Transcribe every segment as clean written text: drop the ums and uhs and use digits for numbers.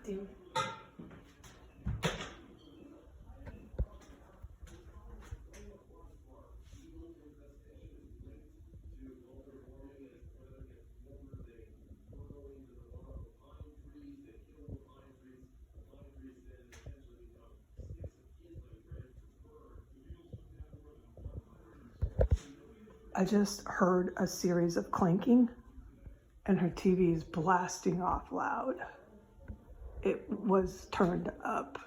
acting. I just heard a series of clanking and her TV is blasting off loud. It was turned up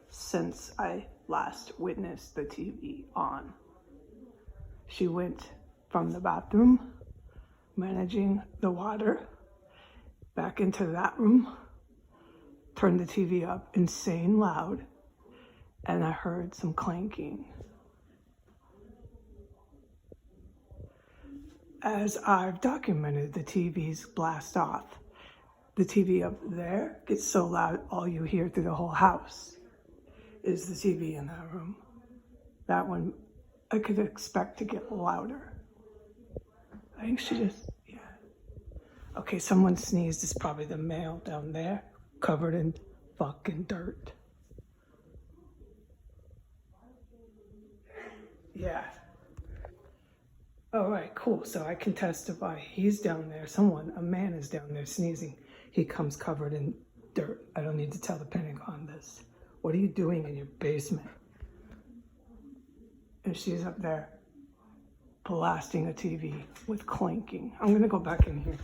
since I last witnessed the TV on. She went from the bathroom, managing the water, back into that room, turned the TV up insane loud, and I heard some clanking. As I've documented, the TV's blast off. The TV up there gets so loud, all you hear through the whole house is the TV in that room. That one, I could expect to get louder. I think she just, yeah. Okay, someone sneezed. It's probably the male down there, covered in fucking dirt. Yeah. All right, cool. So I can testify. He's down there. A man is down there sneezing. He comes covered in dirt. I don't need to tell the Pentagon this. What are you doing in your basement? And she's up there blasting a TV with clanking. I'm going to go back in here.